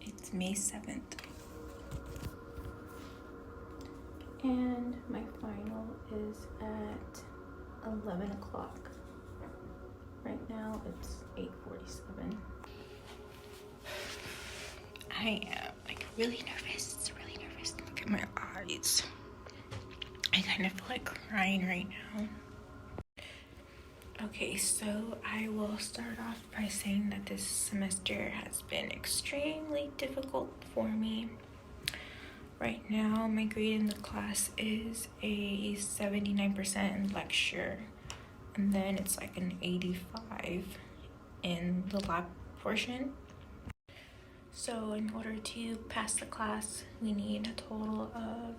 It's May 7th. And my final is at 11 o'clock. Right now it's 8:47. I am like really nervous, Look at my eyes. I kind of feel like crying right now. Okay, so I will start off by saying that this semester has been extremely difficult for me. Right now, my grade in the class is a 79% in lecture, and then it's like an 85 in the lab portion. So in order to pass the class, we need a total of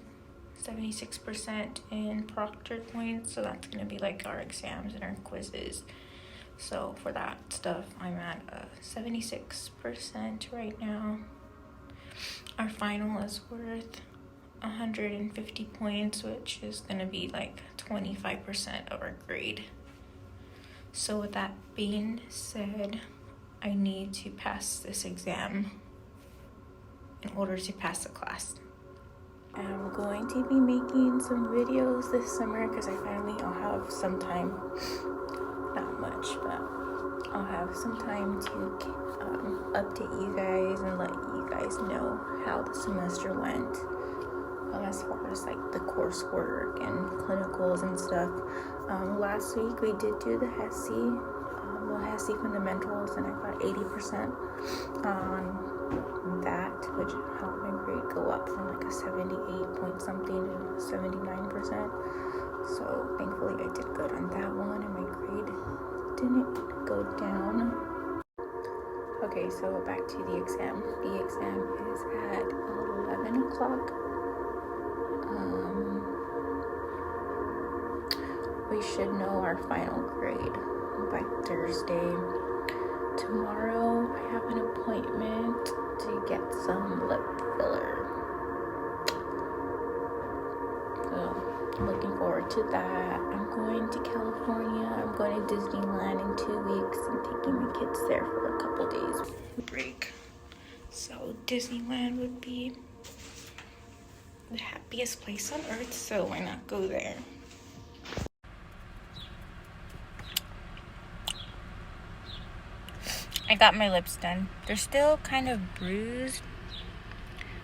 76% in proctored points. So that's going to be like our exams and our quizzes. So for that stuff, I'm at 76% right now. Our final is worth 150 points, which is going to be like 25% of our grade. So with that being said, I need to pass this exam in order to pass the class. I'm going to be making some videos this summer because I'll have some time, not much, but I'll have some time to update you guys and let you guys know how the semester went, as far as like the coursework and clinicals and stuff. Last week we did do the HESI Fundamentals, and I got 80% on that, which helped my grade go up from like a 78 point something to 79%. So thankfully I did good on that one, and my grade didn't go down. Okay, so back to the exam. The exam is at 11 o'clock. We should know our final grade by Thursday. Tomorrow I have an appointment to get some lip filler. So I'm looking forward to that. I'm going to California. I'm going to Disneyland in 2 weeks and taking my kids there for a couple days. Break. So Disneyland would be the happiest place on earth, so why not go there? I got my lips done. They're still kind of bruised,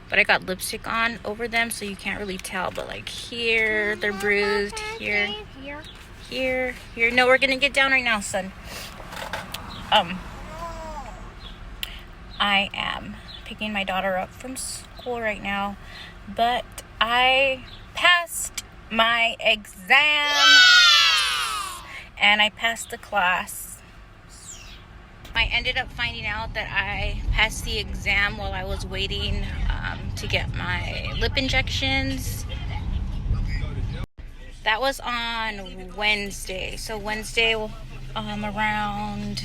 but I got lipstick on over them, so you can't really tell. But like here, they're bruised. Here. No, we're gonna get down right now, son. I am picking my daughter up from school right now, but I passed my exam, and I passed the class. I ended up finding out that I passed the exam while I was waiting to get my lip injections. That was on Wednesday. So Wednesday around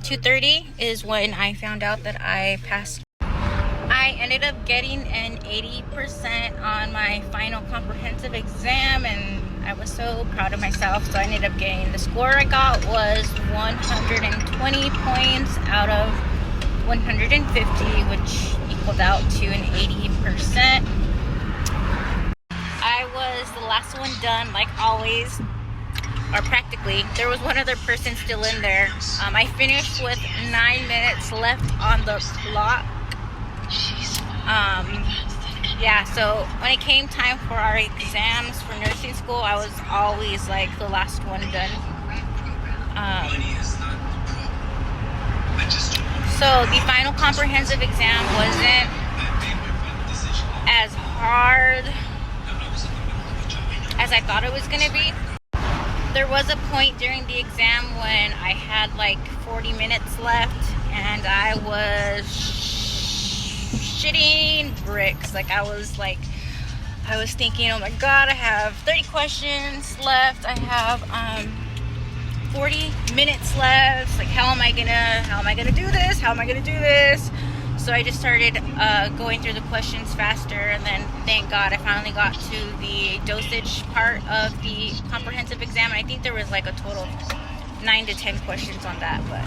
2:30 is when I found out that I passed. I ended up getting an 80% on my final comprehensive exam, and I was so proud of myself. So I ended up getting, the score I got was 120 points out of 150, which equaled out to an 80%. I was the last one done, like always, or practically. There was one other person still in there. I finished with 9 minutes left on the clock. Yeah, so when it came time for our exams for nursing school, I was always like the last one done. So the final comprehensive exam wasn't as hard as I thought it was going to be. There was a point during the exam when I had like 40 minutes left, and I was shitting bricks. Like I was thinking, oh my god, I have 30 questions left, I have 40 minutes left, like how am I gonna do this? So I just started going through the questions faster, and then thank god I finally got to the dosage part of the comprehensive exam. And I think there was like a total of 9 to 10 questions on that, but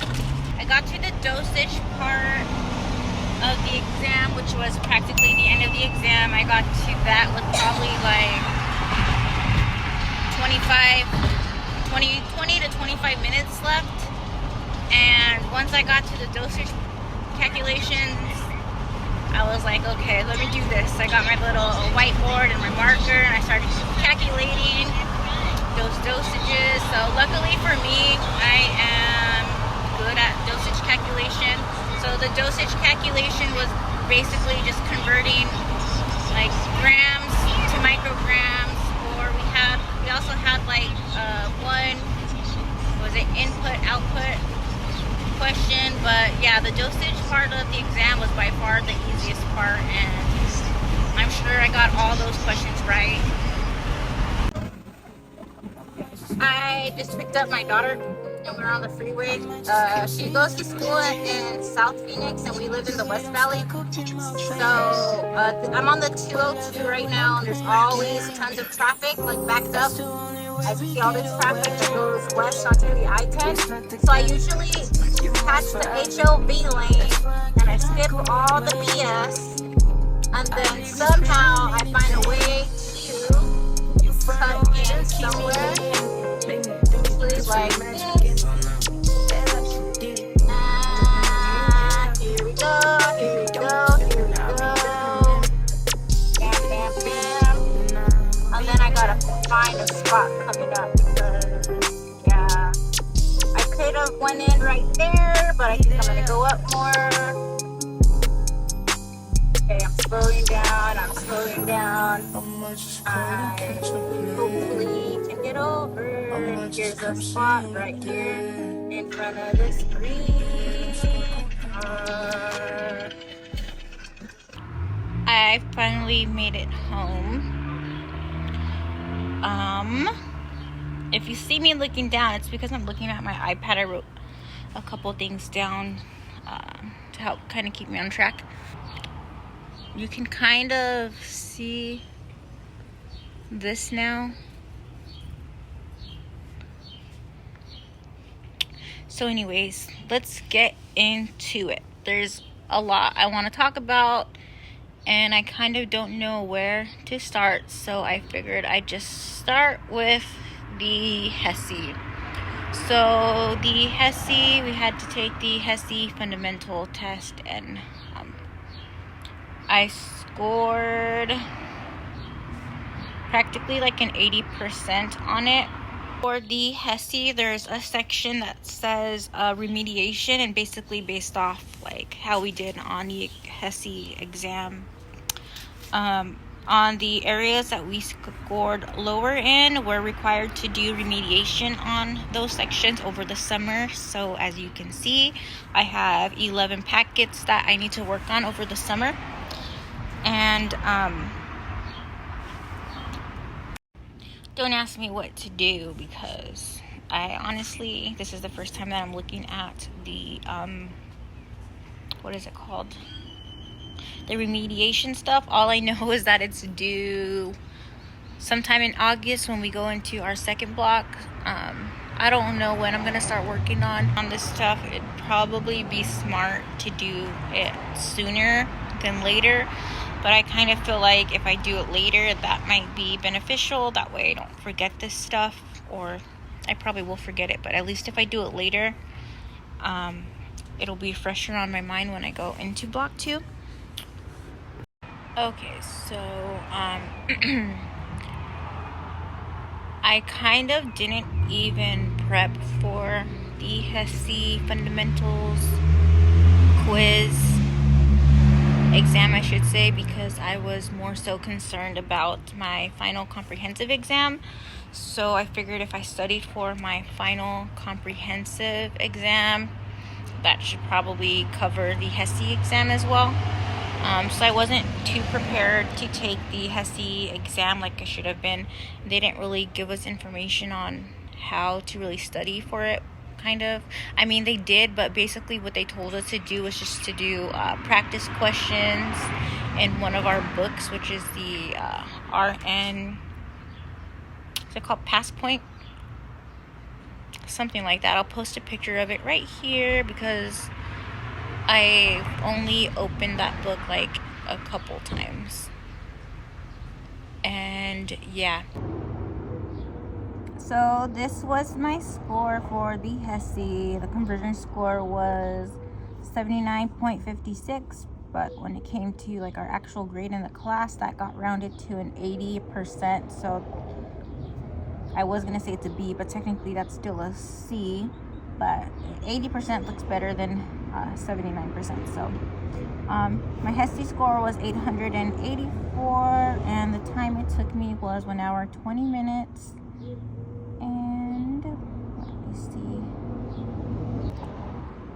I got to the dosage part of the exam, which was practically the end of the exam. I got to that with probably like 20 to 25 minutes left. And once I got to the dosage calculations, I was like, okay, let me do this. I got my little whiteboard and my marker, and I started calculating those dosages. So luckily for me, I am good at dosage calculation. So the dosage calculation was basically just converting like grams to micrograms, or we also had like one was it input output question. But yeah, the dosage part of the exam was by far the easiest part, and I'm sure I got all those questions right. I just picked up my daughter and we're on the freeway. She goes to school in South Phoenix and we live in the West Valley. So I'm on the 202 right now, and there's always tons of traffic, like backed up. I see all this traffic that goes west onto the I-10. So I usually catch the HOV lane and I skip all the BS, and then somehow I find a way to cut in somewhere. Usually like this. Here we go, here we go, here we go. Bam, bam, bam. And then I gotta find a spot coming up because, yeah, I could have went in right there, but I think I'm gonna go up more. Okay, I'm slowing down, I hopefully can get over. Here's a spot right here in front of the screen. I finally made it home. If you see me looking down, it's because I'm looking at my iPad. I wrote a couple things down to help kind of keep me on track. You can kind of see this now. So anyways, let's get into it. There's a lot I want to talk about, and I kind of don't know where to start, so I figured I'd just start with the HESI. So the HESI, we had to take the HESI fundamental test, and I scored practically like an 80% on it. For the HESI, there's a section that says remediation, and basically based off like how we did on the HESI exam. On the areas that we scored lower in, we're required to do remediation on those sections over the summer. So as you can see, I have 11 packets that I need to work on over the summer. And don't ask me what to do, because I honestly, this is the first time that I'm looking at the what is it called, the remediation stuff. All I know is that it's due sometime in August when we go into our second block. I don't know when I'm gonna start working on this stuff. It'd probably be smart to do it sooner than later, but I kind of feel like if I do it later, that might be beneficial. That way I don't forget this stuff, or I probably will forget it, but at least if I do it later, it'll be fresher on my mind when I go into block 2. Okay, so I kind of didn't even prep for the HESI Fundamentals quiz exam, I should say, because I was more so concerned about my final comprehensive exam. So I figured if I studied for my final comprehensive exam, that should probably cover the HESI exam as well. So I wasn't too prepared to take the HESI exam like I should have been. They didn't really give us information on how to really study for it, kind of. I mean, they did, but basically what they told us to do was just to do practice questions in one of our books, which is the RN, is it called Passport? something like that. I'll post a picture of it right here because I only opened that book like a couple times. And yeah. So this was my score for the HESI. The conversion score was 79.56, but when it came to like our actual grade in the class, that got rounded to an 80%. So I was gonna say it's a B, but technically that's still a C. But 80% looks better than 79%. So my HESI score was 884, and the time it took me was 1 hour 20 minutes. And let me see.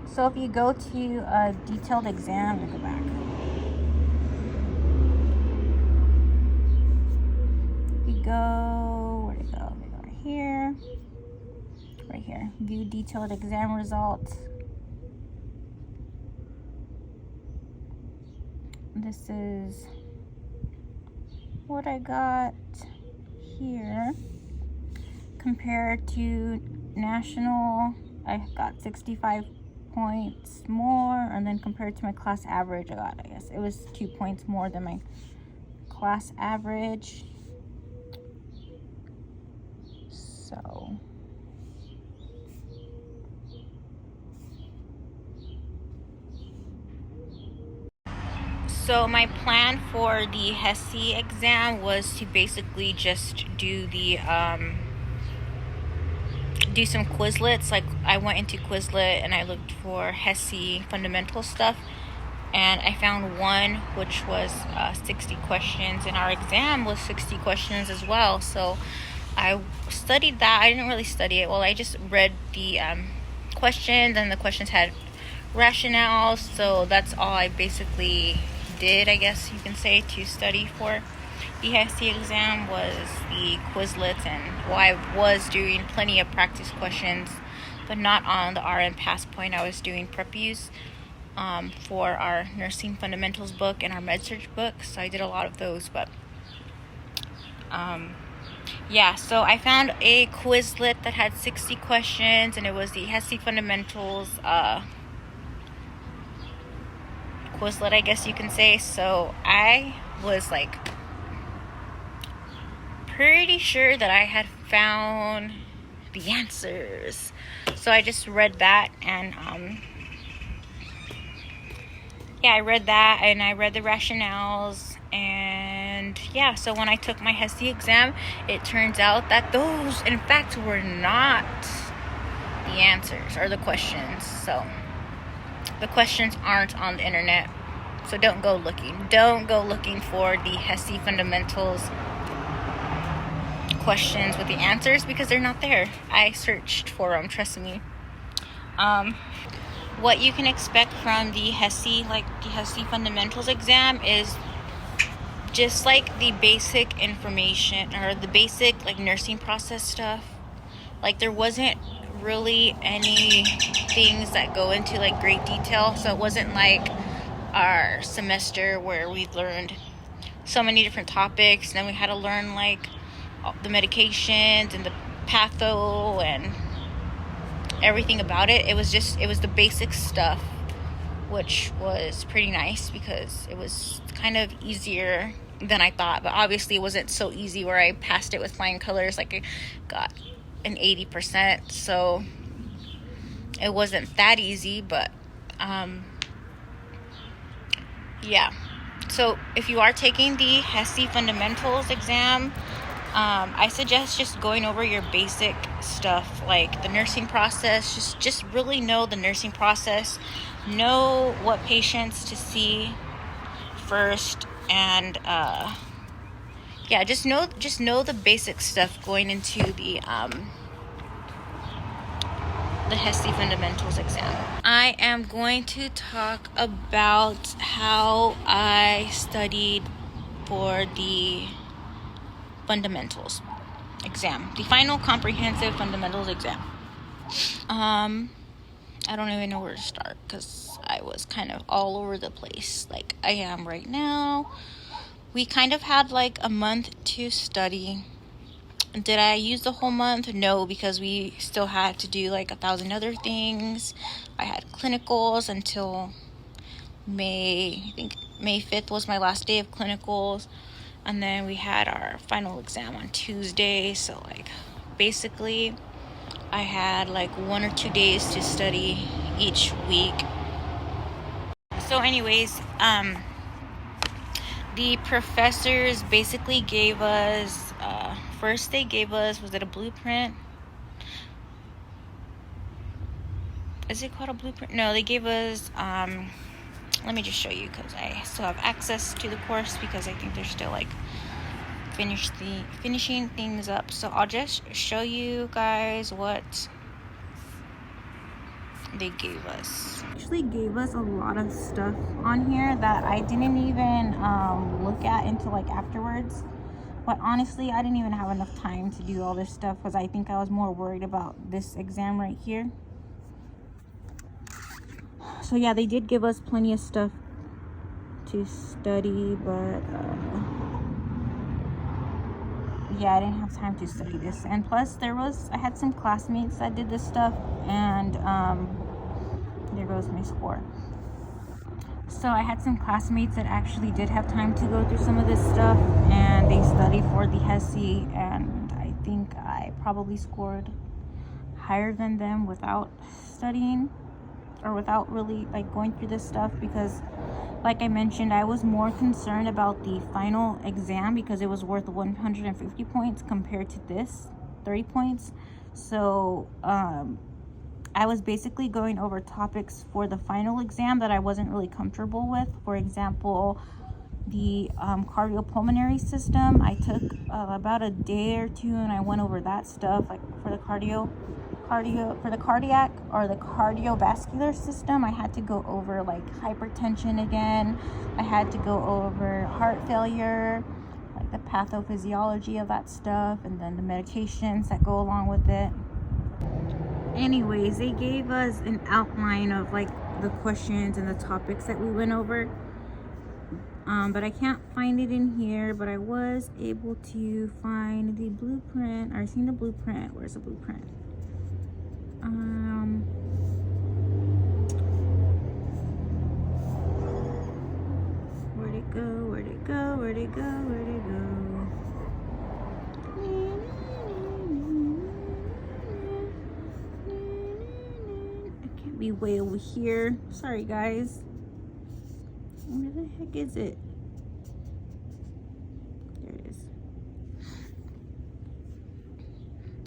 So if you go to a detailed exam, let me go back. You go, where'd it go? Let me go right here. Right here. View detailed exam results. This is what I got here. Compared to national, I got 65 points more, and then compared to my class average, I guess it was 2 points more than my class average. So my plan for the HESI exam was to basically just do the do some Quizlets. Like I went into Quizlet and I looked for HESI fundamental stuff, and I found one which was 60 questions, and our exam was 60 questions as well. So I studied that. I didn't really study it. Well, I just read the questions, and the questions had rationales. So that's all I basically did, I guess you can say, to study for the HESI exam was the Quizlets. And I was doing plenty of practice questions, but not on the RN Pass Point. I was doing prep use for our Nursing Fundamentals book and our Med-Surg book, so I did a lot of those. But yeah, so I found a Quizlet that had 60 questions, and it was the HESI Fundamentals Quizlet, I guess you can say. So I was like pretty sure that I had found the answers. So I just read that, and I read that, and I read the rationales. And yeah, so when I took my HESI exam, it turns out that those in fact were not the answers or the questions. So the questions aren't on the internet, so don't go looking for the HESI fundamentals questions with the answers, because they're not there. I searched for them, trust me. What you can expect from the HESI, like the HESI fundamentals exam, is just like the basic information or the basic like nursing process stuff. Like there wasn't really any things that go into like great detail. So it wasn't like our semester where we learned so many different topics, and then we had to learn like the medications and the patho and everything about it. It was the basic stuff, which was pretty nice because it was kind of easier than I thought. But obviously it wasn't so easy where I passed it with flying colors. Like I got an 80%, so it wasn't that easy. But yeah, so if you are taking the HESI fundamentals exam, I suggest just going over your basic stuff, like the nursing process. Just really know the nursing process, know what patients to see first, and just know the basic stuff going into the HESI fundamentals exam. I am going to talk about how I studied for the fundamentals exam, the final comprehensive fundamentals exam. I don't even know where to start because I was kind of all over the place like I am right now. We kind of had like a month to study. Did I use the whole month? No, because we still had to do like 1,000 other things. I had clinicals until May. I think May 5th was my last day of clinicals. And then we had our final exam on Tuesday. So like basically I had like 1 or 2 days to study each week. So anyways, the professors basically gave us, first they gave us, was it a blueprint? Is it called a blueprint? No, they gave us, let me just show you because I still have access to the course because I think they're still like finishing things up. So I'll just show you guys what they gave us. Actually gave us a lot of stuff on here that I didn't even look at until like afterwards. But honestly, I didn't even have enough time to do all this stuff because I think I was more worried about this exam right here. So yeah, they did give us plenty of stuff to study, but yeah, I didn't have time to study this. And plus I had some classmates that did this stuff, and there goes my score. So I had some classmates that actually did have time to go through some of this stuff, and they studied for the HESI, and I think I probably scored higher than them without studying or without really like going through this stuff, because like I mentioned, I was more concerned about the final exam because it was worth 150 points compared to this 30 points. So I was basically going over topics for the final exam that I wasn't really comfortable with. For example, the cardiopulmonary system. I took about a day or two and I went over that stuff, like for the cardiac or the cardiovascular system. I had to go over like hypertension again. I had to go over heart failure, like the pathophysiology of that stuff, and then the medications that go along with it. Anyways, they gave us an outline of like the questions and the topics that we went over, but I can't find it in here. But I was able to find the blueprint. I seen the blueprint. Where's the blueprint? Where'd it go? Where'd it go? Where'd it go? Where'd it go? It can't be way over here. Sorry, guys. Where the heck is it? There it is.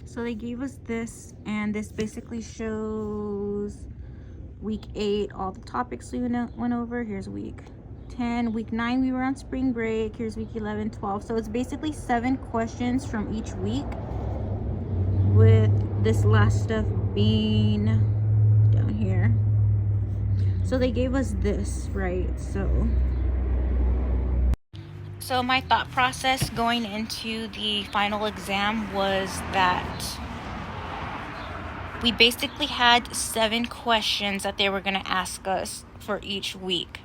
So they gave us this, and this basically shows week 8, all the topics we went over. Here's week 10. Week 9, we were on spring break. Here's week 11, 12. So it's basically 7 questions from each week, with this last stuff being down here. So they gave us this, right? So my thought process going into the final exam was that we basically had 7 questions that they were going to ask us for each week.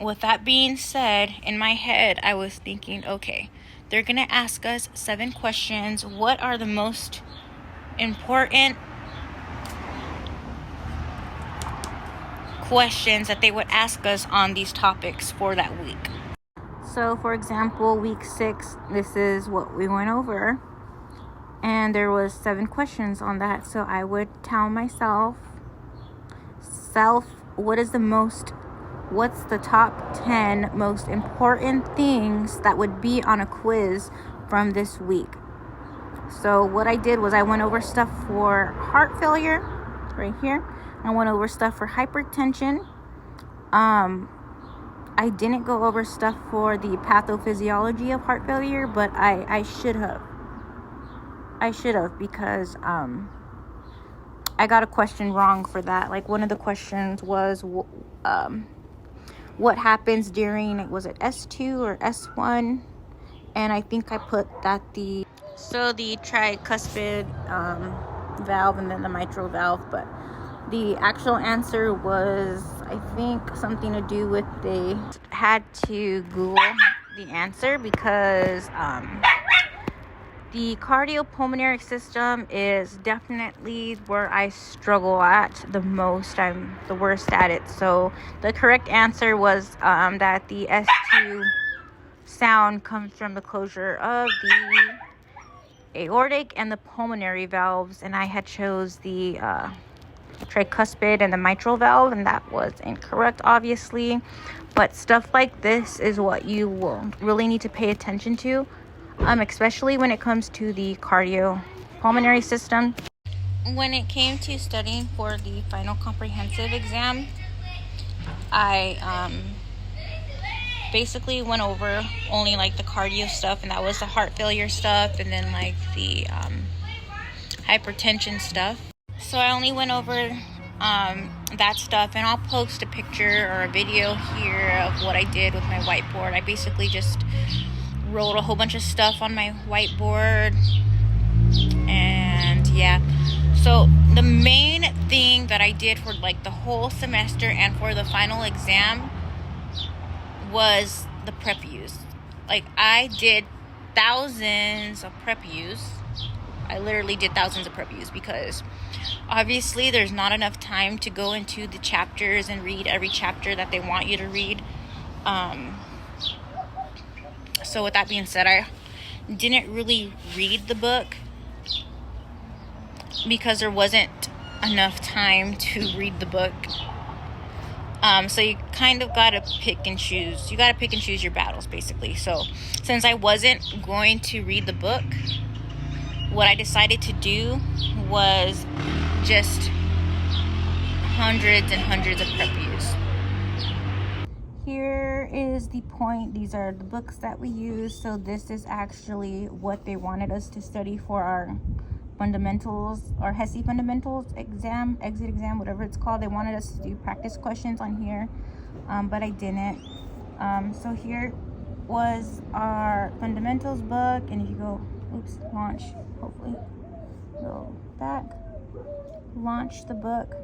With that being said, in my head, I was thinking, okay, they're going to ask us 7 questions. What are the most important questions that they would ask us on these topics for that week? So for example, week 6, this is what we went over, and there was 7 questions on that. So I would tell myself, what's the top 10 most important things that would be on a quiz from this week? So what I did was I went over stuff for heart failure right here. I went over stuff for hypertension. I didn't go over stuff for the pathophysiology of heart failure, but I should have. Because I got a question wrong for that. Like one of the questions was what happens during, was it S2 or S1? And I think I put that the tricuspid valve and then the mitral valve, but the actual answer was, I think, something to do with they had to Google the answer because The cardiopulmonary system is definitely where I struggle at the most. I'm the worst at it. So the correct answer was that the S2 sound comes from the closure of the aortic and the pulmonary valves, and I had chose the tricuspid and the mitral valve, and that was incorrect, obviously. But stuff like this is what you will really need to pay attention to, especially when it comes to the cardiopulmonary system. When it came to studying for the final comprehensive exam, I basically went over only like the cardio stuff, and that was the heart failure stuff, and then like the hypertension stuff. So I only went over that stuff, and I'll post a picture or a video here of what I did with my whiteboard. I basically just wrote a whole bunch of stuff on my whiteboard, and yeah. So the main thing that I did for like the whole semester and for the final exam was the prep use. Like, I did thousands of prep use. I literally did thousands of prep use because obviously there's not enough time to go into the chapters and read every chapter that they want you to read. So with that being said, I didn't really read the book because there wasn't enough time to read the book. So you kind of gotta pick and choose. You gotta pick and choose your battles, basically. So since I wasn't going to read the book, what I decided to do was just hundreds and hundreds of prep use. Here is the point. These are the books that we use. So this is actually what they wanted us to study for our fundamentals, or HESI Fundamentals Exam, exit exam, whatever it's called. They wanted us to do practice questions on here, but I didn't. So here was our fundamentals book, and if you go, launch, hopefully, go back, launch the book.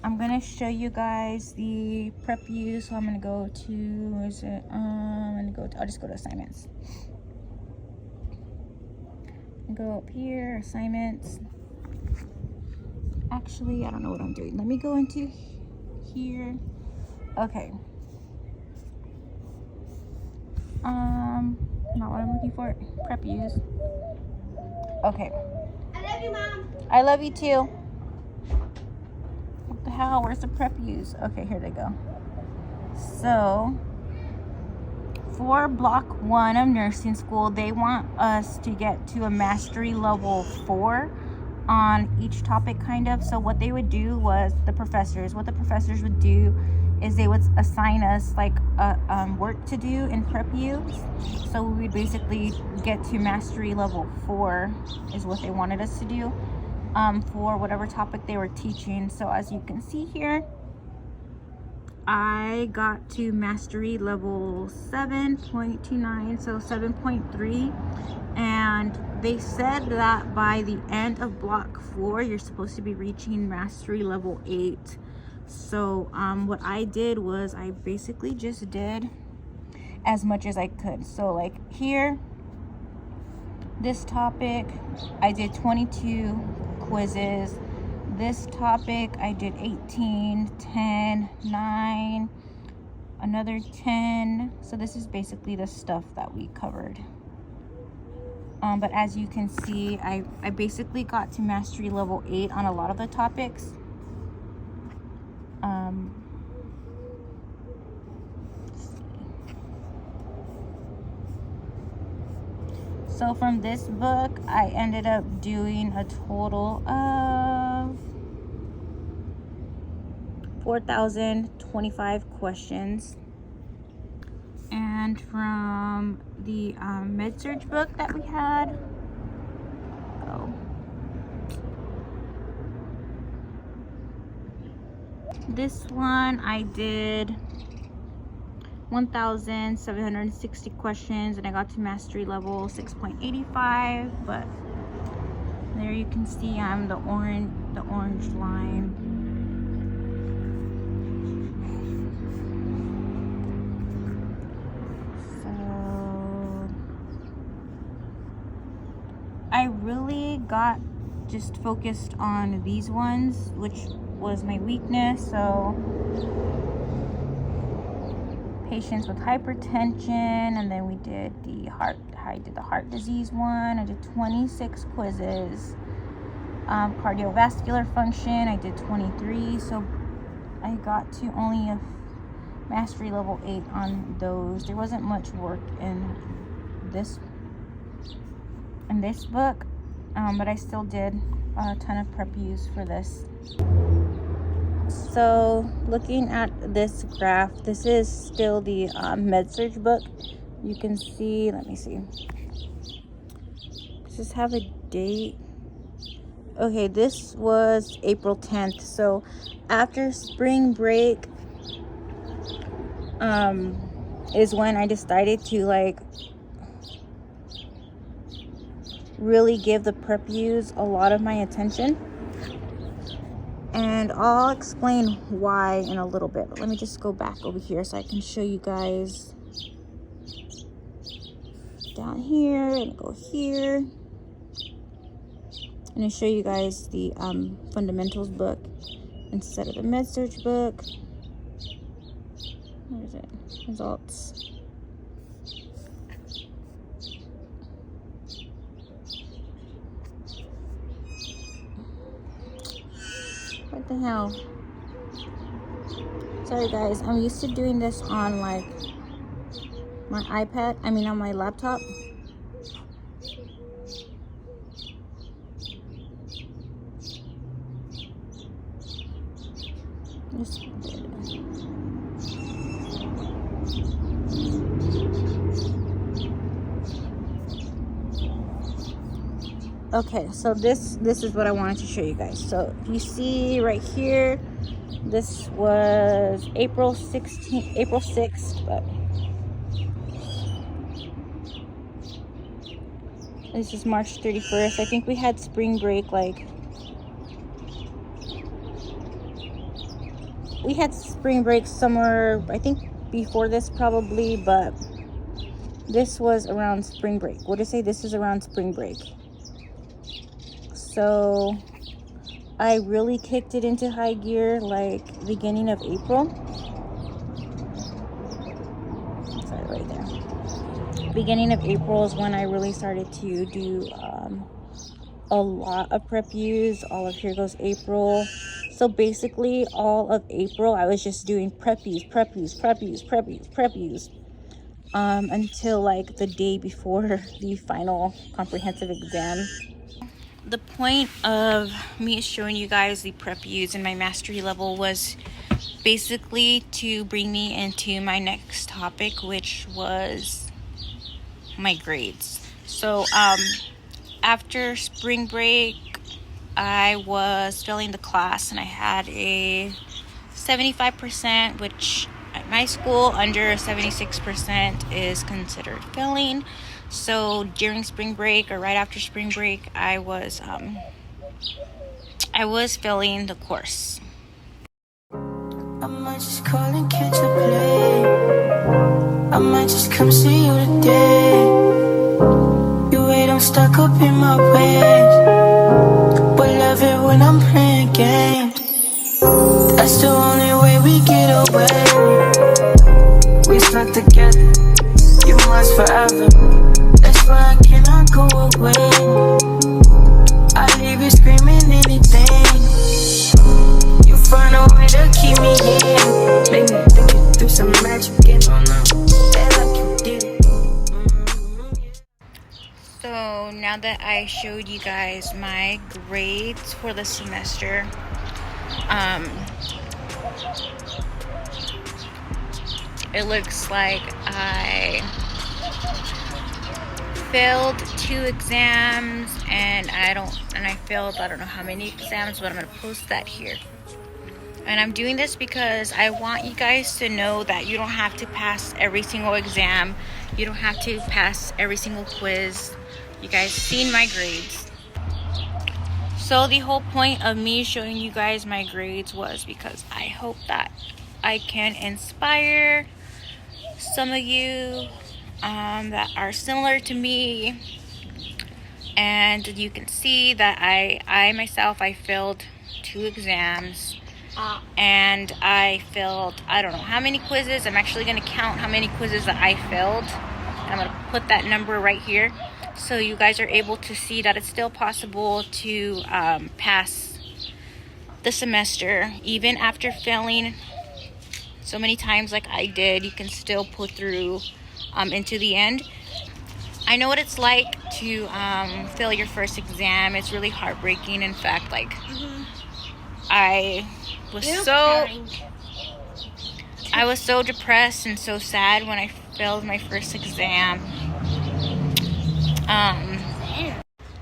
I'm gonna show you guys the prep use. So I'm gonna go to, where is it? I'll just go to assignments. Go up here, assignments. Actually, I don't know what I'm doing. Let me go into here. Okay. Not what I'm looking for. Prep use. Okay. I love you, Mom. I love you too. What the hell? Where's the prep use? Okay, here they go. So for block 1 of nursing school, they want us to get to a mastery level 4 on each topic, kind of. So what they would do was, what the professors would do is they would assign us like work to do in prep use. So we would basically get to mastery level 4 is what they wanted us to do for whatever topic they were teaching. So as you can see here, I got to mastery level 7.29, so 7.3, and they said that by the end of block 4 you're supposed to be reaching mastery level 8. So what I did was I basically just did as much as I could. So like here, this topic, I did 22 quizzes. This topic, I did 18, 10, 9, another 10. So this is basically the stuff that we covered. But as you can see, I basically got to mastery level 8 on a lot of the topics. So from this book, I ended up doing a total of 4,025 questions. And from the med-surg book that we had, this one I did 1,760 questions, and I got to mastery level 6.85. But there you can see I'm the orange line. So got just focused on these ones, which was my weakness. So patients with hypertension, and then we did the heart. I did the heart disease one. I did 26 quizzes. Cardiovascular function, I did 23. So I got to only a mastery level 8 on those. There wasn't much work in this book, but I still did a ton of prep use for this. So looking at this graph, this is still the med-surg book. You can see, let me see, does this have a date? Okay, this was April 10th. So after spring break is when I decided to like really give the prep use a lot of my attention. And I'll explain why in a little bit. But let me just go back over here so I can show you guys down here and go here. I'm going to show you guys the fundamentals book instead of the med-surg book. Where is it? Results. What the hell? Sorry guys, I'm used to doing this on like my iPad, on my laptop. Okay, so this is what I wanted to show you guys. So if you see right here, this was April 6th, but this is March 31st. I think we had spring break, we had spring break somewhere, I think before this probably, but this was around spring break. What did I say? This is around spring break. So I really kicked it into high gear like beginning of April. Sorry, right there. Beginning of April is when I really started to do a lot of prep use. All of here goes April. So basically all of April I was just doing prep use until like the day before the final comprehensive exam. The point of me showing you guys the prep use in my mastery level was basically to bring me into my next topic, which was my grades. So after spring break, I was failing the class and I had a 75%, which at my school under 76% is considered failing. So during spring break or right after spring break, I was failing the course. I might just call and catch a play. I might just come see you today. You wait, I'm stuck up in my ways, but love it when I'm playing games. That's the only way we get away. We stuck together, you must forever. That's why I cannot go away. I leave you screaming anything. You find a way to keep me in. Make me think it through some magic and oh no, that like you did it. So now that I showed you guys my grades for the semester, it looks like I failed 2 exams and I failed I don't know how many exams, but I'm gonna post that here. And I'm doing this because I want you guys to know that you don't have to pass every single exam. You don't have to pass every single quiz. You guys seen my grades. So the whole point of me showing you guys my grades was because I hope that I can inspire some of you that are similar to me, and you can see that I myself failed 2 exams. And I failed, I don't know how many quizzes. I'm actually going to count how many quizzes that I failed. I'm going to put that number right here so you guys are able to see that it's still possible to pass the semester. Even after failing so many times like I did, you can still pull through into the end. I know what it's like to fail your first exam. It's really heartbreaking. In fact, like, I was so depressed and so sad when I failed my first exam.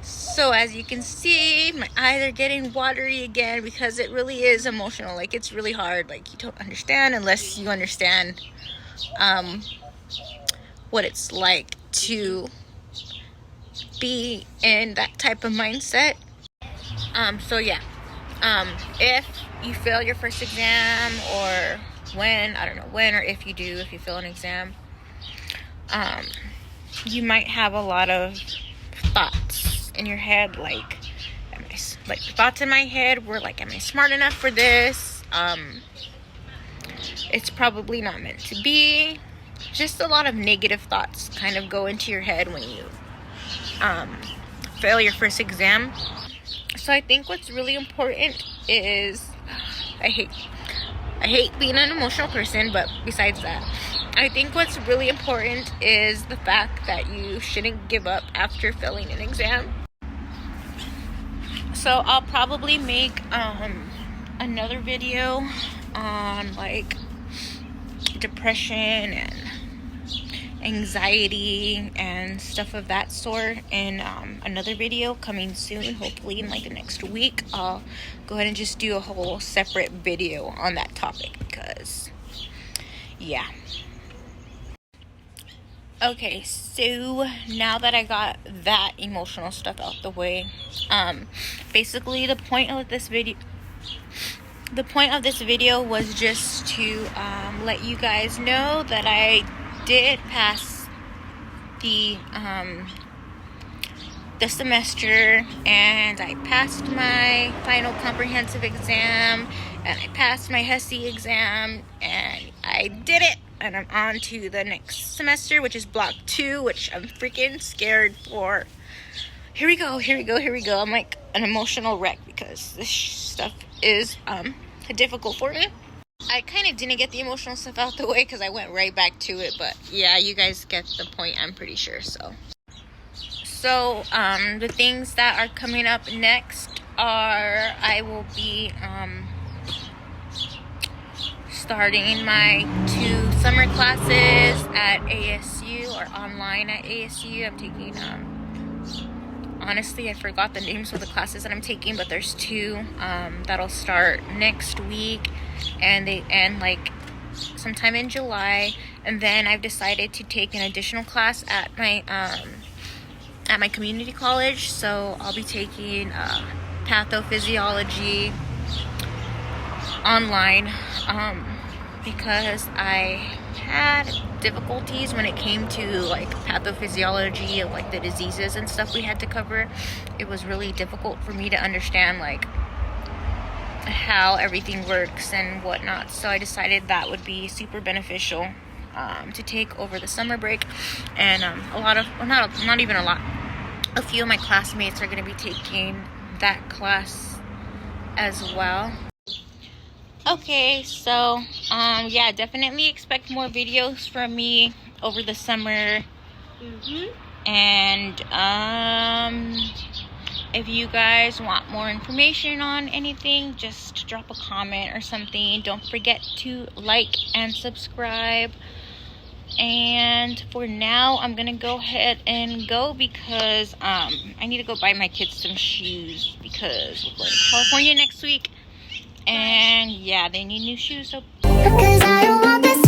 So as you can see, my eyes are getting watery again because it really is emotional. Like, it's really hard. Like, you don't understand unless you understand what it's like to be in that type of mindset. So yeah, if you fail your first exam, or I don't know when or if you fail an exam, you might have a lot of thoughts in your head, like thoughts in my head were like, am I smart enough for this? It's probably not meant to be. Just a lot of negative thoughts kind of go into your head when you fail your first exam. So I think what's really important is, I hate being an emotional person, but besides that, I think what's really important is the fact that you shouldn't give up after failing an exam. So I'll probably make another video on like depression and anxiety and stuff of that sort in another video coming soon, hopefully in like the next week. I'll go ahead and just do a whole separate video on that topic because yeah. Okay, so now that I got that emotional stuff out the way, basically the point of this video was just to let you guys know that I did pass the semester, and I passed my final comprehensive exam, and I passed my HESSI exam, and I did it, and I'm on to the next semester, which is block 2, which I'm freaking scared for. Here we go. I'm like an emotional wreck because this stuff is difficult for me. I kind of didn't get the emotional stuff out the way because I went right back to it, but yeah, you guys get the point, I'm pretty sure. So the things that are coming up next are, I will be starting my 2 summer classes at ASU, or online at ASU. I'm taking honestly, I forgot the names of the classes that I'm taking, but there's 2 that'll start next week, and they end like sometime in July. And then I've decided to take an additional class at my community college. So I'll be taking pathophysiology online because I had difficulties when it came to like pathophysiology of like the diseases and stuff we had to cover. It was really difficult for me to understand like how everything works and whatnot. So I decided that would be super beneficial to take over the summer break. And a few of my classmates are going to be taking that class as well. Okay, so yeah, definitely expect more videos from me over the summer. And if you guys want more information on anything, just drop a comment or something. Don't forget to like and subscribe. And for now, I'm gonna go ahead and go because I need to go buy my kids some shoes because we're going to California next week. And yeah, they need new shoes. So because I don't want this